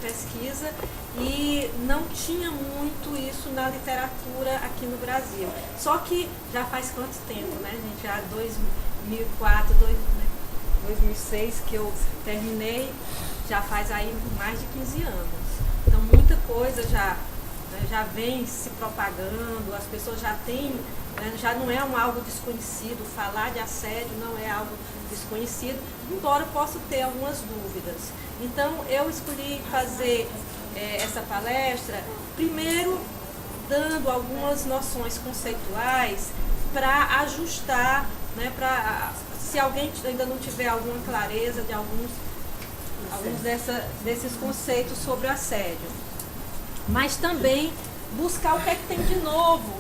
pesquisa e não tinha muito isso na literatura aqui no Brasil. Só que já faz quanto tempo, né, gente? Já 2004, 2006 que eu terminei, já faz aí mais de 15 anos. Então muita coisa já vem se propagando, as pessoas já têm, já não é algo desconhecido, falar de assédio não é algo desconhecido, embora eu possa ter algumas dúvidas. Então eu escolhi fazer essa palestra, primeiro dando algumas noções conceituais para ajustar, né, se alguém ainda não tiver alguma clareza de alguns desses conceitos sobre o assédio. Mas também buscar o que é que tem de novo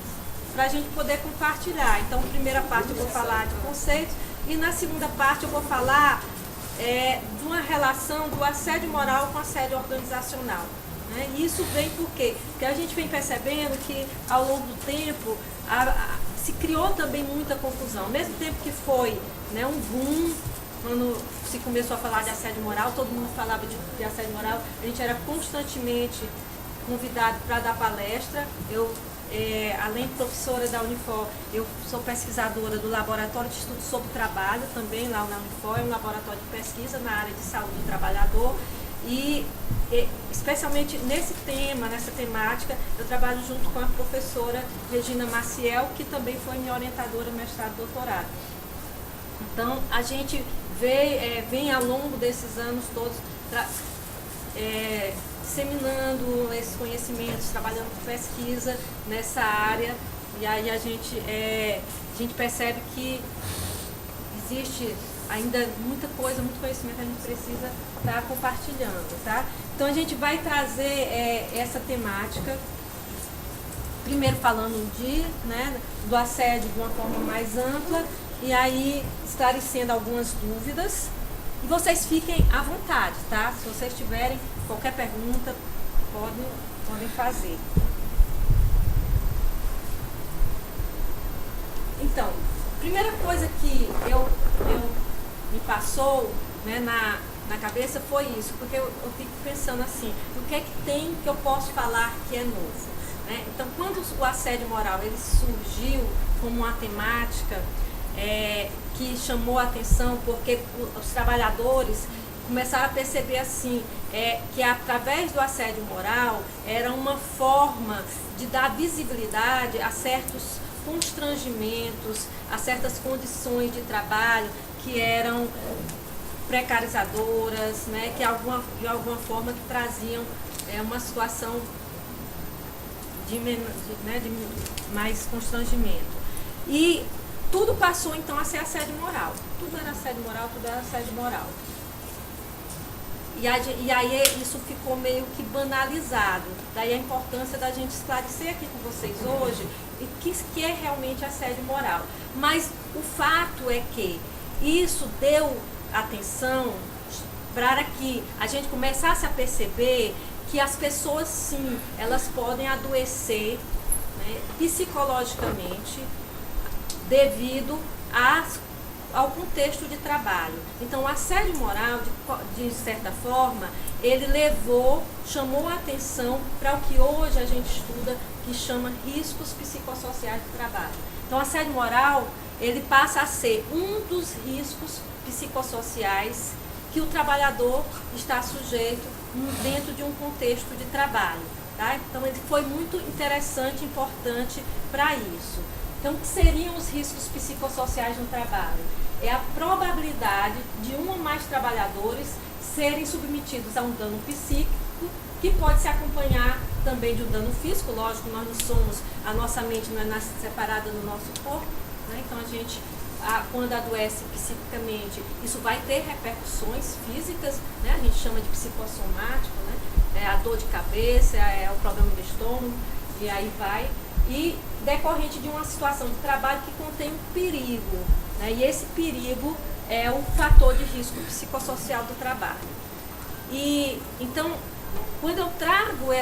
para a gente poder compartilhar. Então, na primeira parte eu vou falar de conceitos e na segunda parte eu vou falar de uma relação do assédio moral com assédio organizacional. Né? E isso vem por quê? Porque a gente vem percebendo que ao longo do tempo se criou também muita confusão. Ao mesmo tempo que foi, né, um boom, quando se começou a falar de assédio moral, todo mundo falava de assédio moral, a gente era constantemente convidado para dar palestra. Eu, além de professora da Unifor, eu sou pesquisadora do Laboratório de Estudos sobre Trabalho, também lá na Unifor, é um laboratório de pesquisa na área de saúde do trabalhador. E especialmente nesse tema, nessa temática, eu trabalho junto com a professora Regina Maciel, que também foi minha orientadora mestrado e doutorado. Então, a gente vem ao longo desses anos todos disseminando esses conhecimentos, trabalhando com pesquisa nessa área, e aí a gente percebe que existe ainda muita coisa, muito conhecimento que a gente precisa estar compartilhando, tá? Então a gente vai trazer essa temática, primeiro falando do assédio de uma forma mais ampla, e aí esclarecendo algumas dúvidas. E vocês fiquem à vontade, tá? Se vocês tiverem qualquer pergunta, podem fazer. Então, primeira coisa que me passou, né, na cabeça foi isso, porque eu fico pensando assim, o que é que tem que eu posso falar que é novo? Né? Então, quando o assédio moral ele surgiu como uma temática que chamou a atenção, porque os trabalhadores começaram a perceber assim, que através do assédio moral era uma forma de dar visibilidade a certos constrangimentos, a certas condições de trabalho que eram precarizadoras, né, que de alguma forma que traziam uma situação de mais constrangimento. E tudo passou então a ser assédio moral. Tudo era assédio moral, tudo era assédio moral. E aí isso ficou meio que banalizado. Daí a importância da gente esclarecer aqui com vocês hoje o que é realmente assédio moral. Mas o fato é que isso deu atenção para que a gente começasse a perceber que as pessoas, sim, elas podem adoecer, né, psicologicamente devido ao contexto de trabalho. Então, o assédio moral, de certa forma, ele chamou a atenção para o que hoje a gente estuda, que chama riscos psicossociais do trabalho. Então, o assédio moral, ele passa a ser um dos riscos psicossociais que o trabalhador está sujeito dentro de um contexto de trabalho. Tá? Então, ele foi muito interessante e importante para isso. Então, o que seriam os riscos psicossociais no trabalho? É a probabilidade de um ou mais trabalhadores serem submetidos a um dano psíquico, que pode se acompanhar também de um dano físico. Lógico, nós não somos, a nossa mente não é separada do nosso corpo, né? Então a gente, quando adoece psiquicamente, isso vai ter repercussões físicas, né? A gente chama de psicossomático, né? A dor de cabeça, o problema do estômago, e aí vai. E decorrente de uma situação de trabalho que contém um perigo, né? E esse perigo é o fator de risco psicossocial do trabalho. E então Quando eu trago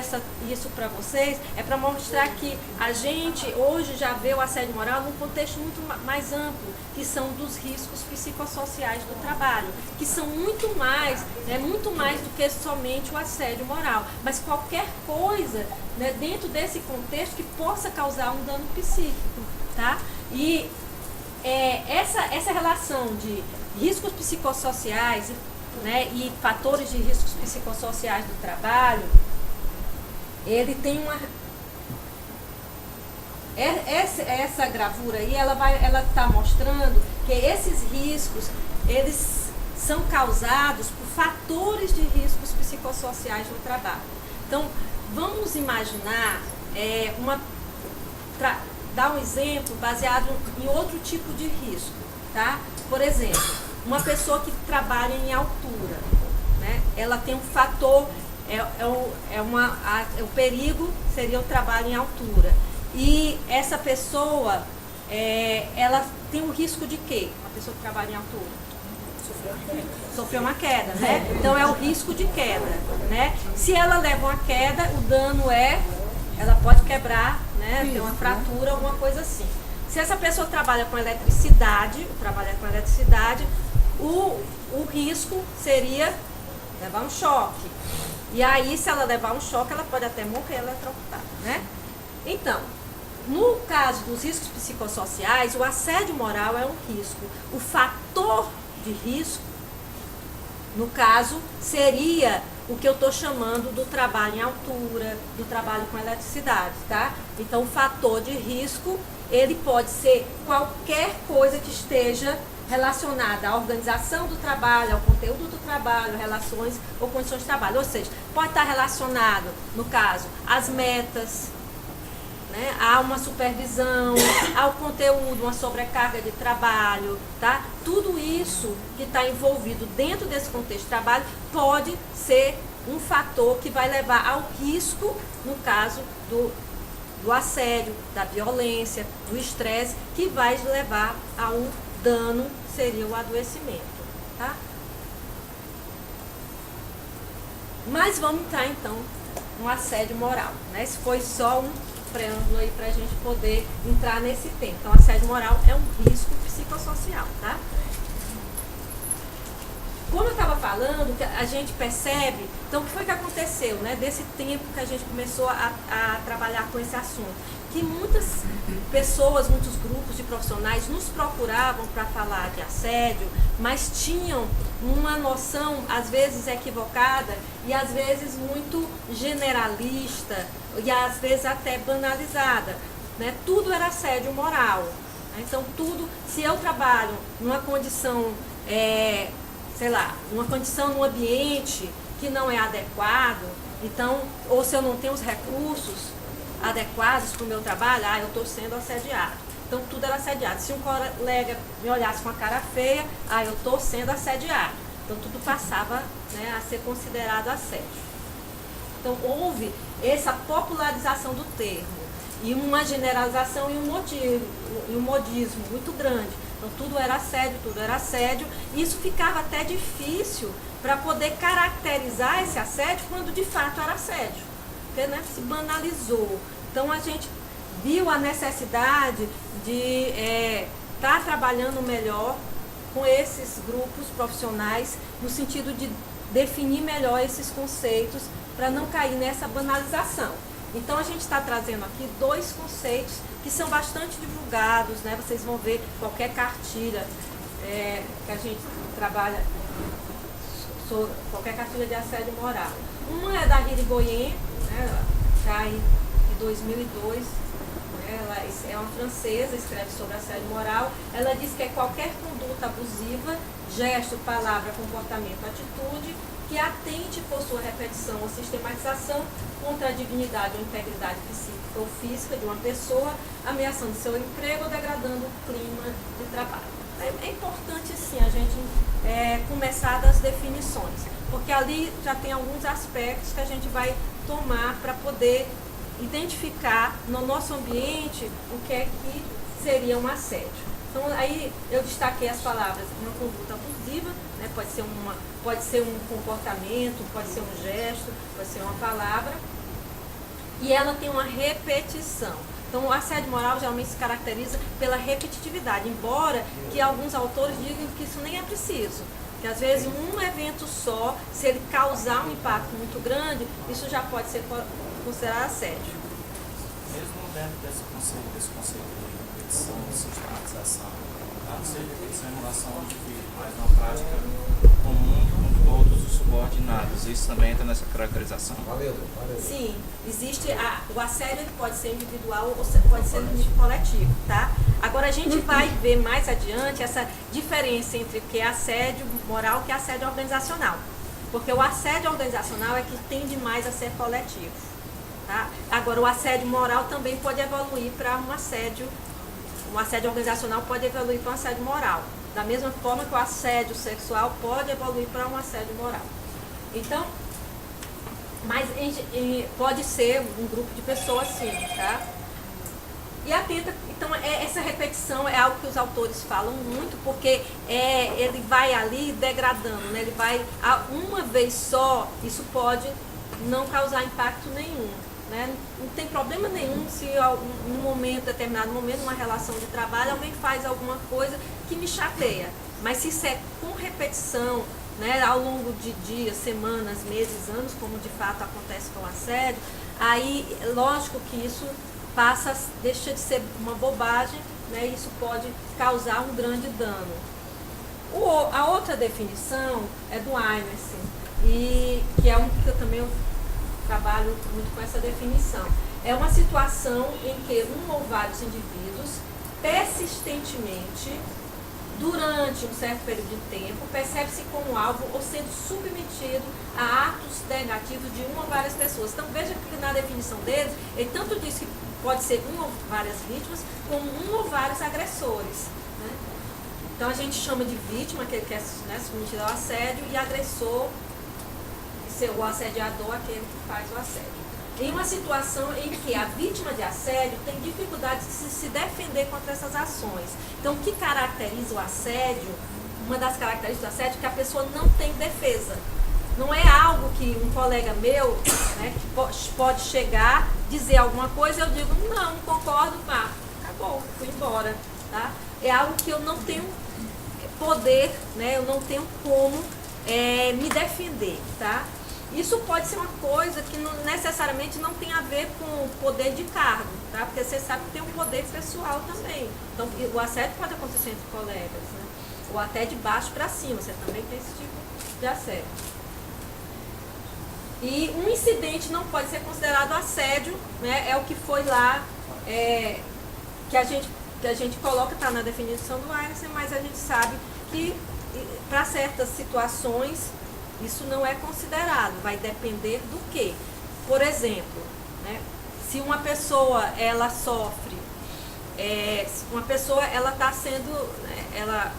isso para vocês, é para mostrar que a gente hoje já vê o assédio moral num contexto muito mais amplo, que são dos riscos psicossociais do trabalho, que são muito mais do que somente o assédio moral, mas qualquer coisa, né, dentro desse contexto que possa causar um dano psíquico, tá? E essa relação de riscos psicossociais, né, e fatores de riscos psicossociais do trabalho, ele tem uma... Essa gravura aí, ela está mostrando que esses riscos, eles são causados por fatores de riscos psicossociais no trabalho. Então, vamos imaginar, dar um exemplo baseado em outro tipo de risco, tá? Por exemplo, uma pessoa que trabalha em altura, né? Ela tem um fator, o perigo seria o trabalho em altura. E essa pessoa, ela tem um risco de quê? Uma pessoa que trabalha em altura? Sofreu uma queda, né? Então é o risco de queda, né? Se ela leva uma queda, o dano ela pode quebrar, né? Ter uma fratura, alguma coisa assim. Se essa pessoa trabalha com eletricidade, o risco seria levar um choque. E aí, se ela levar um choque, ela pode até morrer eletrocutada, né? Então, no caso dos riscos psicossociais, o assédio moral é um risco. O fator de risco, no caso, seria o que eu estou chamando do trabalho em altura, do trabalho com eletricidade, tá? Então, o fator de risco, ele pode ser qualquer coisa que esteja relacionada à organização do trabalho, ao conteúdo do trabalho, relações ou condições de trabalho. Ou seja, pode estar relacionado, no caso, às metas, né, a uma supervisão, ao conteúdo, uma sobrecarga de trabalho, tá? Tudo isso que está envolvido dentro desse contexto de trabalho pode ser um fator que vai levar ao risco, no caso do assédio, da violência, do estresse, que vai levar a um dano, seria o adoecimento, tá? Mas vamos entrar então no assédio moral, né? Esse foi só um preâmbulo aí para a gente poder entrar nesse tema. Então, assédio moral é um risco psicossocial, tá? Como eu estava falando, a gente percebe, então o que foi que aconteceu, né? Desse tempo que a gente começou a trabalhar com esse assunto, que muitas pessoas, muitos grupos de profissionais nos procuravam para falar de assédio, mas tinham uma noção, às vezes equivocada e às vezes muito generalista e às vezes até banalizada, né? Tudo era assédio moral, né? Então tudo, se eu trabalho numa condição, num ambiente que não é adequado, então, ou se eu não tenho os recursos adequados para o meu trabalho, eu estou sendo assediado. Então, tudo era assediado. Se um colega me olhasse com a cara feia, eu estou sendo assediado. Então, tudo passava, né, a ser considerado assédio. Então, houve essa popularização do termo e uma generalização e um modismo muito grande. Então, tudo era assédio, e isso ficava até difícil para poder caracterizar esse assédio quando de fato era assédio, porque, né, se banalizou. Então, a gente viu a necessidade de estar trabalhando melhor com esses grupos profissionais, no sentido de definir melhor esses conceitos para não cair nessa banalização. Então, a gente está trazendo aqui 2 conceitos que são bastante divulgados, né? Vocês vão ver qualquer cartilha que a gente trabalha, qualquer cartilha de assédio moral. Uma é da Irigoyen, né? Já em 2002, né? Ela é uma francesa, escreve sobre assédio moral. Ela diz que é qualquer conduta abusiva, gesto, palavra, comportamento, atitude, que atente por sua repetição ou sistematização contra a dignidade ou integridade psíquica ou física de uma pessoa, ameaçando seu emprego ou degradando o clima de trabalho. É importante, sim, a gente começar das definições, porque ali já tem alguns aspectos que a gente vai tomar para poder identificar no nosso ambiente o que é que seria um assédio. Então, aí eu destaquei as palavras, uma conduta abusiva, né? Pode ser um comportamento, pode ser um gesto, pode ser uma palavra, e ela tem uma repetição. Então, o assédio moral geralmente se caracteriza pela repetitividade, embora que alguns autores digam que isso nem é preciso. Que às vezes um evento só, se ele causar um impacto muito grande, isso já pode ser considerado assédio. Mesmo dentro desse conceito de repetição, de sistematização, não seja repetição em relação ao indivíduo, mas uma prática comum com todos os subordinados, isso também entra nessa caracterização? Valeu. Sim, existe o assédio, ele pode ser individual ou pode ser no nível coletivo, tá? Agora a gente vai ver mais adiante essa diferença entre o que é assédio moral e o que é assédio organizacional. Porque o assédio organizacional é que tende mais a ser coletivo, tá? Agora o assédio moral também pode evoluir para um assédio organizacional pode evoluir para um assédio moral. Da mesma forma que o assédio sexual pode evoluir para um assédio moral. Então, mas pode ser um grupo de pessoas sim, tá? Então essa repetição é algo que os autores falam muito, porque ele vai ali degradando, né? Ele vai, uma vez só, isso pode não causar impacto nenhum, né? Não tem problema nenhum se em determinado momento, numa relação de trabalho, alguém faz alguma coisa que me chateia, mas se isso é com repetição, né, ao longo de dias, semanas, meses, anos, como de fato acontece com o assédio, aí lógico que isso deixa de ser uma bobagem, né, e isso pode causar um grande dano. A outra definição é do Emerson, que é que eu também trabalho muito com essa definição. É uma situação em que um ou vários indivíduos persistentemente, durante um certo período de tempo, percebe-se como alvo ou sendo submetido a atos negativos de uma ou várias pessoas. Então veja que na definição deles, ele tanto diz que pode ser uma ou várias vítimas, como um ou vários agressores, né? Então a gente chama de vítima, aquele que é, né, submetido ao assédio, e agressor, o assediador, aquele que faz o assédio. Em uma situação em que a vítima de assédio tem dificuldade de se defender contra essas ações. Então, o que caracteriza o assédio, uma das características do assédio, é que a pessoa não tem defesa. Não é algo que um colega meu, né, pode chegar, dizer alguma coisa, eu digo, não concordo, acabou, fui embora. Tá? É algo que eu não tenho poder, né, eu não tenho como me defender. Tá? Isso pode ser uma coisa que não necessariamente não tem a ver com poder de cargo, tá? Porque você sabe que tem um poder pessoal também. Então, o assédio pode acontecer entre colegas, né? Ou até de baixo para cima, você também tem esse tipo de assédio. E um incidente não pode ser considerado assédio, né? É o que foi lá, que a gente coloca, está na definição do Einstein, mas a gente sabe que para certas situações isso não é considerado, vai depender do quê? Por exemplo, né, se uma pessoa ela sofre, uma pessoa ela está sendo, ela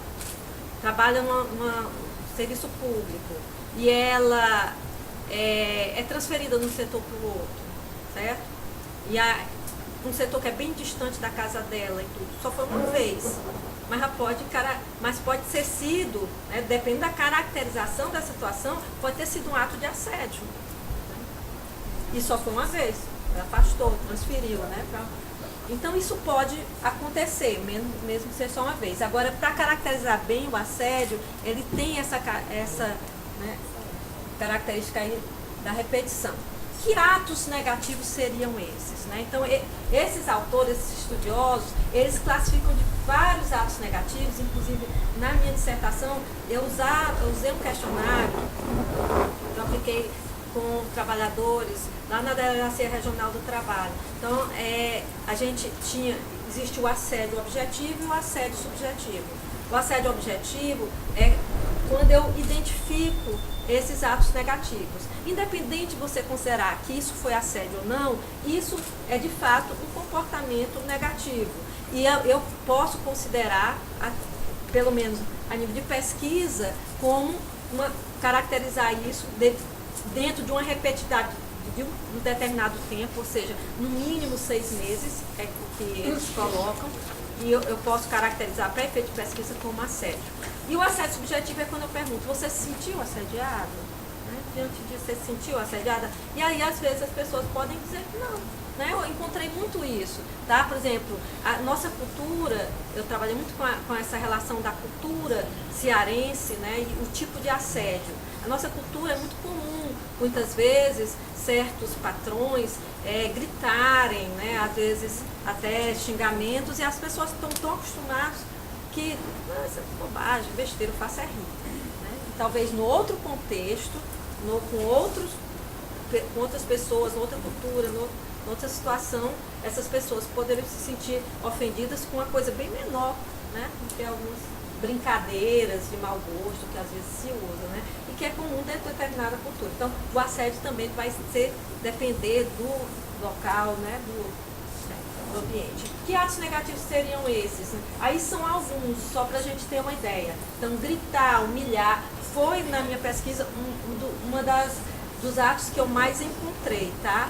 trabalha num serviço público e ela é transferida de um setor para o outro, certo? E um setor que é bem distante da casa dela e tudo, só foi uma vez. Mas pode ter sido, né, depende da caracterização da situação, pode ter sido um ato de assédio. Né? E só foi uma vez, ela afastou, transferiu, né? Então isso pode acontecer, mesmo que seja só uma vez. Agora, para caracterizar bem o assédio, ele tem essa né, característica aí da repetição. Que atos negativos seriam esses? Né? Então, esses autores, esses estudiosos, eles classificam de vários atos negativos, inclusive na minha dissertação, eu usei um questionário que eu apliquei com trabalhadores lá na Delegacia Regional do Trabalho. Então, existe o assédio objetivo e o assédio subjetivo. O assédio objetivo é quando eu identifico esses atos negativos. Independente de você considerar que isso foi assédio ou não, isso é de fato um comportamento negativo. E eu posso considerar, pelo menos a nível de pesquisa, como caracterizar isso dentro de uma repetibilidade de um determinado tempo, ou seja, no mínimo 6 meses, é o que eles colocam, e eu posso caracterizar para efeito de pesquisa como assédio. E o assédio subjetivo é quando eu pergunto, você se sentiu assediado? Né? Diante disso, você se sentiu assediada? E aí, às vezes, as pessoas podem dizer que não. Né? Eu encontrei muito isso, tá? Por exemplo, a nossa cultura, eu trabalhei muito com essa relação da cultura cearense, né? E o tipo de assédio. A nossa cultura é muito comum, muitas vezes, certos patrões gritarem, né? Às vezes até xingamentos, e as pessoas estão tão acostumadas que, essa bobagem, besteira, eu faço é rir. Né? E talvez no outro contexto, com outras pessoas, noutra cultura, noutra situação, essas pessoas poderiam se sentir ofendidas com uma coisa bem menor, né? Do que algumas brincadeiras de mau gosto que às vezes se usa, né? E que é comum dentro de determinada cultura. Então, o assédio também vai depender do local, né? Do ambiente. Que atos negativos seriam esses? Né? Aí são alguns, só para a gente ter uma ideia. Então, gritar, humilhar, foi na minha pesquisa uma dos atos que eu mais encontrei, tá?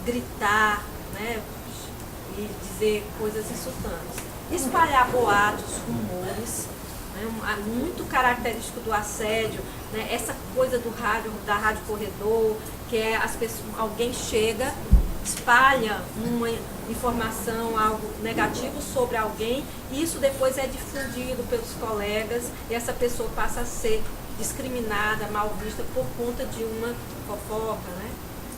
Gritar, né? E dizer coisas insultantes. Espalhar boatos, rumores, né? Muito característico do assédio, né? Essa coisa da rádio corredor, que é alguém chega, espalha uma informação, algo negativo sobre alguém, e isso depois é difundido pelos colegas, e essa pessoa passa a ser discriminada, mal vista por conta de uma fofoca, né?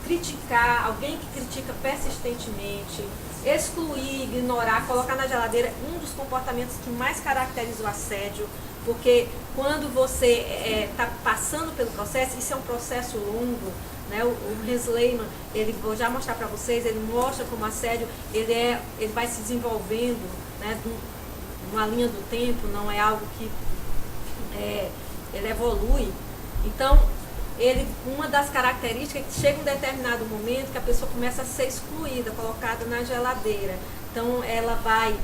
Criticar, alguém que critica persistentemente, excluir, ignorar, colocar na geladeira, um dos comportamentos que mais caracteriza o assédio, porque quando você está passando pelo processo, isso é um processo longo, né? O Hans Lehmann, vou já mostrar para vocês, ele mostra como o assédio, ele vai se desenvolvendo, né? Numa linha do tempo, não é algo que ele evolui. Então, uma das características é que chega um determinado momento que a pessoa começa a ser excluída, colocada na geladeira. Então, ela vai,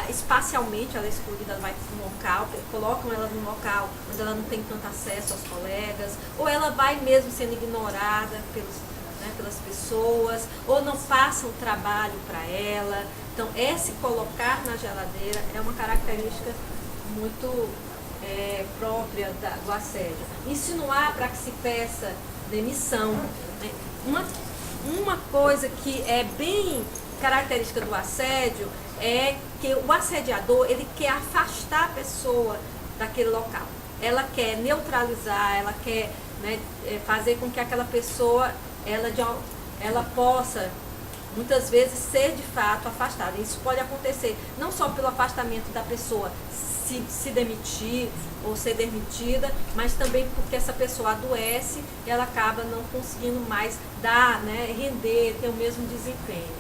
espacialmente ela é excluída, ela vai para um local, colocam ela num local onde ela não tem tanto acesso aos colegas, ou ela vai mesmo sendo ignorada pelas pessoas, ou não passam trabalho para ela. Então, esse colocar na geladeira é uma característica muito própria do assédio. Insinuar para que se peça demissão. Né? Uma coisa que é bem característica do assédio é que o assediador, ele quer afastar a pessoa daquele local. Ela quer neutralizar, ela quer, né, fazer com que aquela pessoa ela possa muitas vezes ser de fato afastada. Isso pode acontecer não só pelo afastamento da pessoa se demitir ou ser demitida, mas também porque essa pessoa adoece e ela acaba não conseguindo mais render, ter o mesmo desempenho.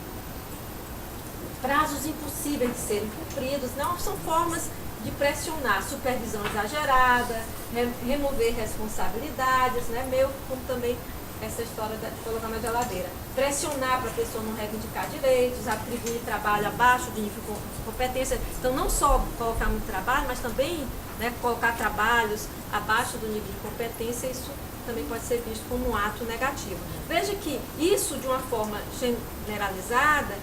Prazos impossíveis de serem cumpridos, não são formas de pressionar, supervisão exagerada, remover responsabilidades, né? Como também essa história de colocar na geladeira. Pressionar para a pessoa não reivindicar direitos, atribuir trabalho abaixo de nível de competência. Então, não só colocar muito trabalho, mas também, né, colocar trabalhos abaixo do nível de competência, isso também pode ser visto como um ato negativo. Veja que isso, de uma forma generalizada,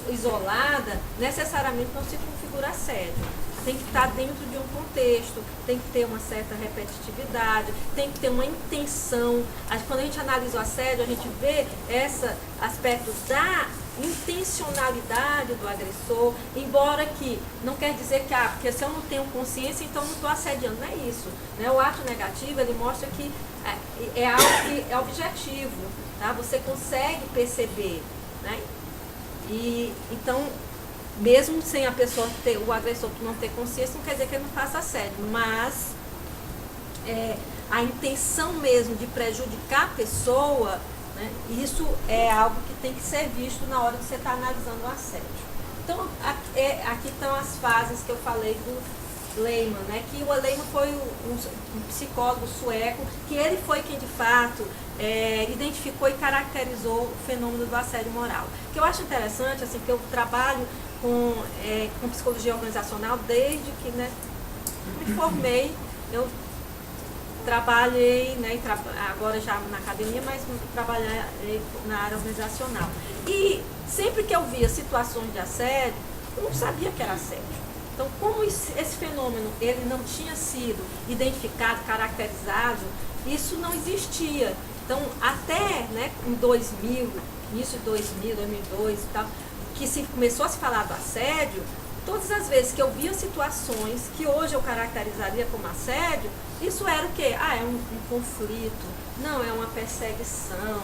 isolada, necessariamente não se configura assédio. Tem que estar dentro de um contexto, tem que ter uma certa repetitividade, tem que ter uma intenção. Quando a gente analisa o assédio, a gente vê esse aspecto da intencionalidade do agressor, embora que não quer dizer que, porque se eu não tenho consciência, então não estou assediando, não é isso. Né? O ato negativo, ele mostra que é algo que é objetivo, tá? Você consegue perceber, né? E, então, mesmo sem a pessoa o agressor não ter consciência, não quer dizer que ele não faça assédio, mas a intenção mesmo de prejudicar a pessoa, né, isso é algo que tem que ser visto na hora que você está analisando o assédio. Então, aqui estão as fases que eu falei do Lehmann, né, que o Lehmann foi um psicólogo sueco, que ele foi quem de fato identificou e caracterizou o fenômeno do assédio moral. Que eu acho interessante, assim, que eu trabalho com psicologia organizacional desde que, né, me formei. Eu trabalhei, né, agora já na academia, mas trabalhei na área organizacional. E sempre que eu via situações de assédio, eu não sabia que era assédio. Então, como esse fenômeno ele não tinha sido identificado, caracterizado, isso não existia. Então, até, né, em 2000, início de 2000, 2002 e tal, que se começou a se falar do assédio, todas as vezes que eu via situações que hoje eu caracterizaria como assédio, isso era o quê? Ah, é um conflito, não, é uma perseguição.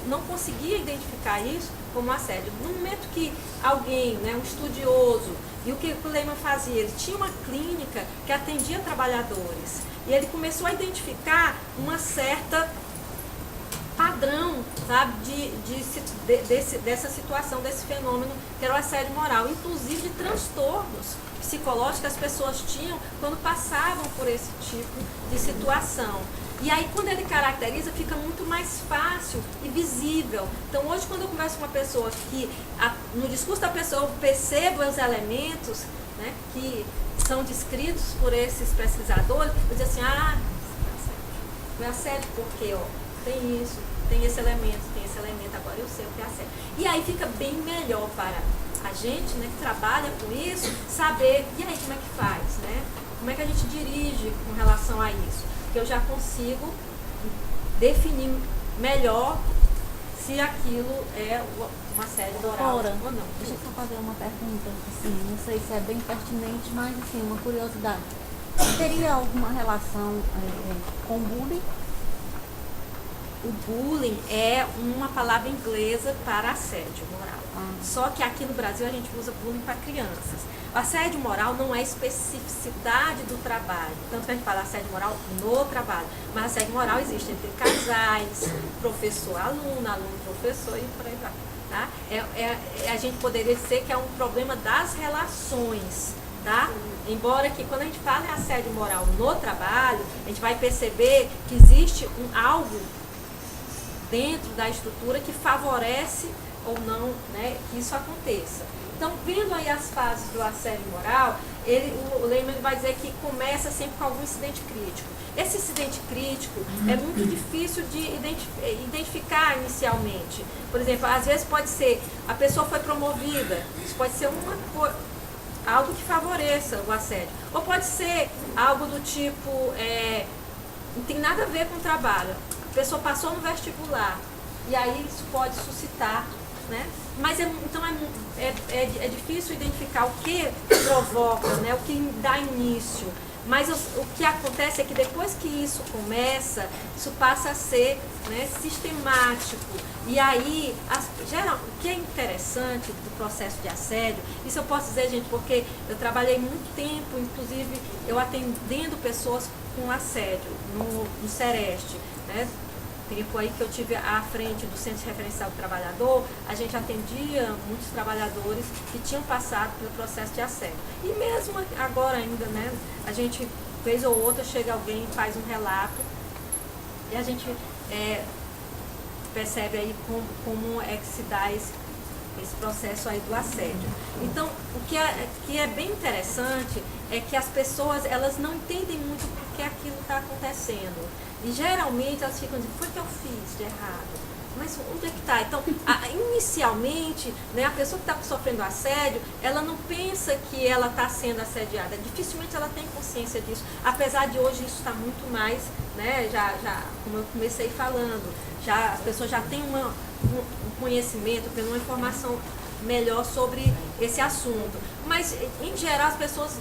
Não conseguia identificar isso como assédio. No momento que alguém, né, um estudioso, e o que o Lehmann fazia? Ele tinha uma clínica que atendia trabalhadores, e ele começou a identificar uma certa padrão, sabe, dessa situação, desse fenômeno que era o assédio moral, inclusive de transtornos psicológicos que as pessoas tinham quando passavam por esse tipo de situação. E aí, quando ele caracteriza, fica muito mais fácil e visível. Então, hoje, quando eu converso com uma pessoa que, no discurso da pessoa, eu percebo os elementos, né, que são descritos por esses pesquisadores, eu digo assim, foi assédio porque, ó, tem isso, tem esse elemento, agora eu sei o que é assédio. E aí fica bem melhor para a gente, né, que trabalha com isso, saber, e aí como é que faz, né? Como é que a gente dirige com relação a isso? Porque eu já consigo definir melhor se aquilo é uma assédio moral ou não. Deixa eu só fazer uma pergunta, assim, não sei se é bem pertinente, mas assim, uma curiosidade. Teria alguma relação com bullying? O bullying é uma palavra inglesa para assédio moral. Só que aqui no Brasil a gente usa bullying para crianças. O assédio moral não é especificidade do trabalho. Tanto que a gente fala assédio moral no trabalho. Mas assédio moral existe entre casais, professor-aluno, aluno-professor e por aí vai. Tá? A gente poderia dizer que é um problema das relações. Tá? Embora que quando a gente fala em assédio moral no trabalho, a gente vai perceber que existe algo dentro da estrutura que favorece ou não, né, que isso aconteça. Então, vendo aí as fases do assédio moral, o Lehmann vai dizer que começa sempre com algum incidente crítico. Esse incidente crítico é muito difícil de identificar inicialmente. Por exemplo, às vezes pode ser, a pessoa foi promovida, isso pode ser algo que favoreça o assédio. Ou pode ser algo do tipo, não tem nada a ver com o trabalho. A pessoa passou no vestibular, e aí isso pode suscitar, né? Mas então é difícil identificar o que provoca, né? O que dá início. Mas o que acontece é que depois que isso começa, isso passa a ser, né, sistemático. E aí, o que é interessante do processo de assédio, isso eu posso dizer, gente, porque eu trabalhei muito tempo, inclusive eu atendendo pessoas com assédio no Sereste, né? Tempo aí que eu tive à frente do Centro Referencial do Trabalhador, a gente atendia muitos trabalhadores que tinham passado pelo processo de assédio. E mesmo agora ainda, né, a gente, vez ou outra, chega alguém e faz um relato e a gente percebe aí como é que se dá esse processo aí do assédio. Então, o que é bem interessante é que as pessoas, elas não entendem muito por que aquilo está acontecendo. E geralmente elas ficam dizendo, foi o que eu fiz de errado? Mas onde é que está? Então, inicialmente, né, a pessoa que está sofrendo assédio, ela não pensa que ela está sendo assediada. Dificilmente ela tem consciência disso. Apesar de hoje isso está muito mais, né, já, como eu comecei falando, as pessoas já têm um conhecimento, uma informação melhor sobre esse assunto. Mas, em geral, as pessoas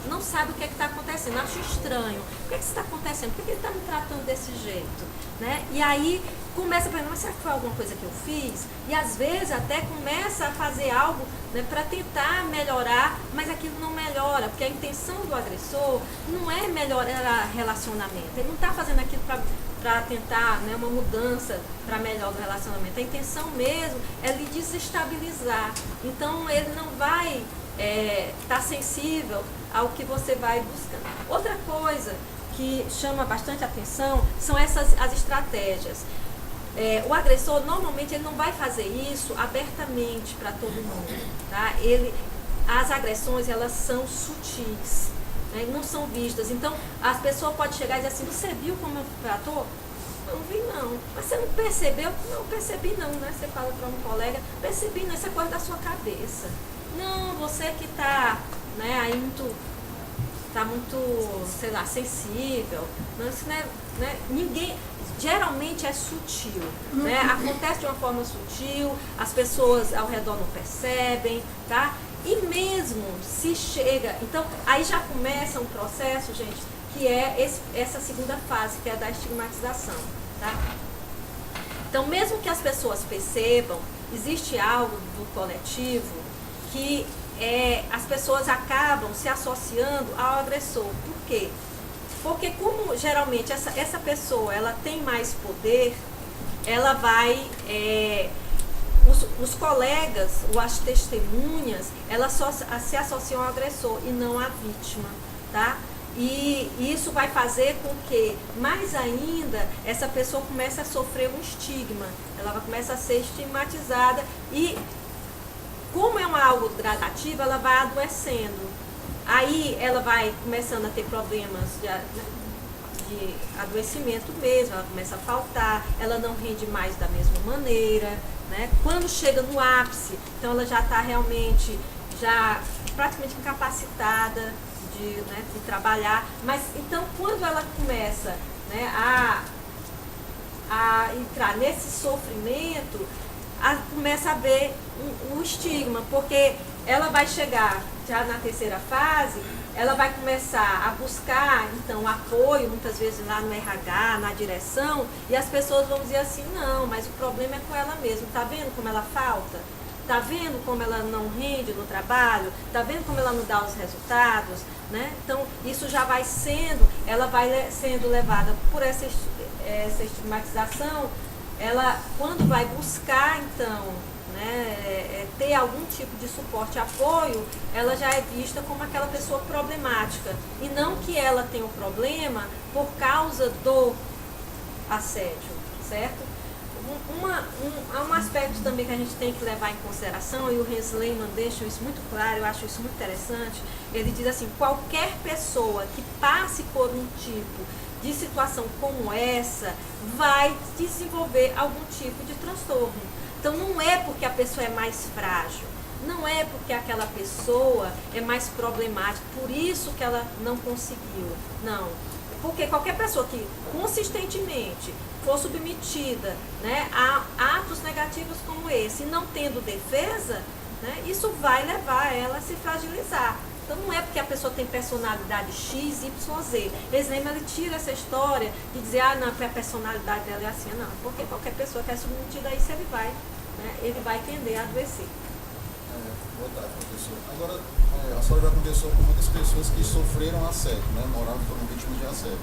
não sabem o que é que está acontecendo, acham estranho. O que é que está acontecendo? Por que ele está me tratando desse jeito? Né? E aí começa a pensar, mas será que foi alguma coisa que eu fiz? E às vezes até começa a fazer algo, né, para tentar melhorar, mas aquilo não melhora, porque a intenção do agressor não é melhorar relacionamento. Ele não está fazendo aquilo para tentar, né, uma mudança para melhor do relacionamento. A intenção mesmo é lhe desestabilizar. Então ele não vai estar sensível ao que você vai buscando. Outra coisa que chama bastante atenção são as estratégias. O agressor, normalmente, ele não vai fazer isso abertamente para todo mundo. Tá? As agressões, elas são sutis, né? Não são vistas. Então, as pessoas podem chegar e dizer assim, você viu como eu tratou? Não vi não. Mas você não percebeu? Não percebi não, né? Você fala para um colega, percebi não, isso é coisa da sua cabeça. não, você que está, né, aí tá muito, sei lá, sensível. Não, isso não é, né, ninguém, geralmente é sutil, né? Acontece de uma forma sutil, as pessoas ao redor não percebem, tá? E mesmo se chega, então aí já começa um processo, gente, que é essa segunda fase, que é a da estigmatização, tá? Então, mesmo que as pessoas percebam, existe algo do coletivo que as pessoas acabam se associando ao agressor. Por quê? Porque como geralmente essa pessoa ela tem mais poder, ela vai, os colegas ou as testemunhas, elas só se associam ao agressor e não à vítima, tá? E isso vai fazer com que, mais ainda, essa pessoa comece a sofrer um estigma, ela vai começar a ser estigmatizada e, como é algo gradativo, ela vai adoecendo. Aí ela vai começando a ter problemas de adoecimento mesmo, ela começa a faltar, ela não rende mais da mesma maneira, né? Quando chega no ápice, então ela já está realmente já praticamente incapacitada de trabalhar, mas então quando ela começa, né, a entrar nesse sofrimento, começa a haver um estigma, porque ela vai chegar já na terceira fase, ela vai começar a buscar, então, apoio, muitas vezes lá no RH, na direção, e as pessoas vão dizer assim, não, mas o problema é com ela mesma, tá vendo como ela falta? Tá vendo como ela não rende no trabalho? Tá vendo como ela não dá os resultados? Né? Então, isso já vai ela vai sendo levada por essa estigmatização, ela, quando vai buscar, então, né, ter algum tipo de suporte, apoio, ela já é vista como aquela pessoa problemática, e não que ela tenha um problema por causa do assédio, certo? Há um aspecto também que a gente tem que levar em consideração, e o Hans Lehmann deixa isso muito claro, eu acho isso muito interessante. Ele diz assim, qualquer pessoa que passe por um tipo de situação como essa vai desenvolver algum tipo de transtorno. Então não é porque a pessoa é mais frágil, não é porque aquela pessoa é mais problemática, por isso que ela não conseguiu, não. Porque qualquer pessoa que consistentemente for submetida, né, a atos negativos como esse, e não tendo defesa, né, isso vai levar ela a se fragilizar. Então não é porque a pessoa tem personalidade X, Y, Z. Exemplo, ele tira essa história de dizer, não, a personalidade dela é assim, não. Porque qualquer pessoa que é submetida a isso, ele vai tender a adoecer. Boa tarde, professor. Agora, a senhora já conversou com muitas pessoas que sofreram assédio, né, moraram foram vítimas de assédio.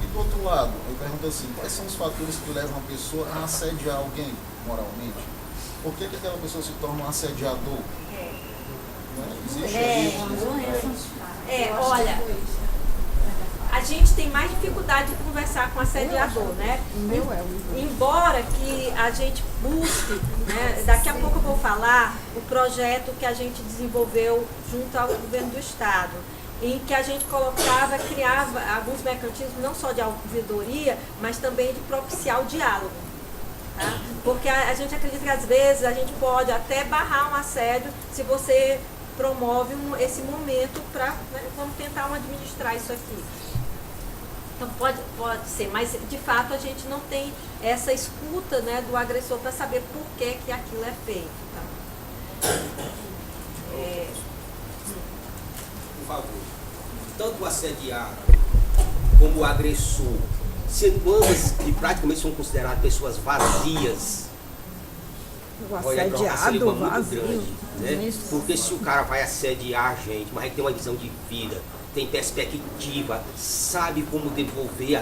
E do outro lado, eu pergunto assim, quais são os fatores que levam a pessoa a assediar alguém moralmente? Por que aquela pessoa se torna um assediador? Existe olha, a gente tem mais dificuldade de conversar com o assediador, né? Embora que a gente busque, né, daqui a pouco eu vou falar o projeto que a gente desenvolveu junto ao governo do estado, em que a gente criava alguns mecanismos não só de ouvidoria, mas também de propiciar o diálogo. Tá? Porque a gente acredita que às vezes a gente pode até barrar um assédio se você promove esse momento para, né, vamos tentar administrar isso aqui. Então pode ser, mas de fato a gente não tem essa escuta, né, do agressor para saber por que aquilo é feito. Tá? Por favor, tanto o assediado como o agressor, sendo ambas que praticamente são consideradas pessoas vazias, O olha, é uma facilidade muito vazio. grande, né? Porque se o cara vai assediar a gente, mas tem uma visão de vida, tem perspectiva, sabe como devolver